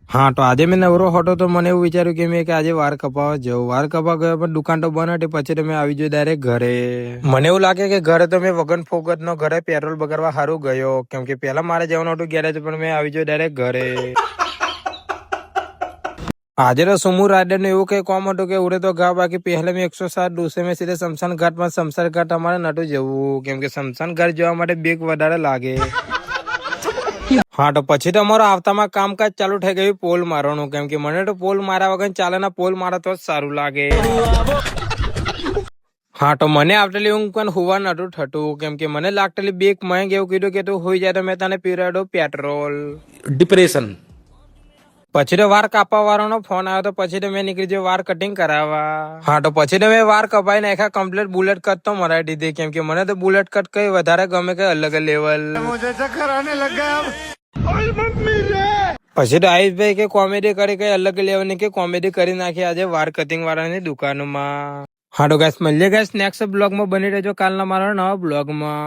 હા તો આજે મેં નવરો હતો તો મને એવું વિચાર્યું કે મેં આજે વાર કપાવા જવું. વાર કપાવા ગયો પણ દુકાન તો બંધ હતી. પછી તમે આવી ગયો ડાયરેક્ટ ઘરે. મને એવું લાગે કે ઘરે તો મેં વગર ફોગટ નો ઘરે પેટ્રોલ બગાડવા સારું ગયો, કેમ કે પેલા મારે જવાનું હતું ગેરેજ, પણ મેં આવી ગયો ડાયરેક્ટ ઘરે. આજે તો સુમુ રાઇડર ને એવું કઈ કોમ હતું કે ઉડે તો ગા, બાકી પહેલા મેં 107 ડોસે મેં સીધે શમશાન ઘાટમાં. શમશાન ઘાટ અમારે નતું જવું, કેમ કે શમશાન ઘાટ જવા માટે બેગ વધારે લાગે. હા તો પછી તો અમારો આવતામાં કામકાજ ચાલુ થઈ ગયું પોલ મારવાનું, કેમ કે મને તો પોલ માર્યા વગર ચાલે ના, પોલ મારે તો જ સારું લાગે. હા તો મને આવતેલી ઊંઘ પણ હોવા નતું થતું, કેમ કે મને લાગતેલી બેક મયંક એવું કીધું કે તું હોઈ જાય તો મેં તને પીવડાવ્યો પેટ્રોલ. ડિપ્રેશન. પછી તો વાર કાપવા વાળાનો ફોન આવ્યો તો પછી તો મેં નીકળી ગયો વાર કટિંગ કરાવવા. હા તો પછી તો મેં વાર કપાઈ નાખ્યા કમ્પ્લીટ. બુલેટ કટ તો મરાવી દીધી, કેમ કે મને તો બુલેટ કટ કઈ વધારે ગમે, કઈ અલગ લેવલ. પછી તો આયુષભાઈ કે કોમેડી કરી, કઈ અલગ લેવલ ની કે કોમેડી કરી નાખી આજે વાર કટિંગ વાળાની દુકાનમાં. હા તો ગાઈસ મળીએ ગાઈસ નેક્સ્ટ બ્લોગમાં, બની રહેજો કાલના મારા નવા બ્લોગમાં.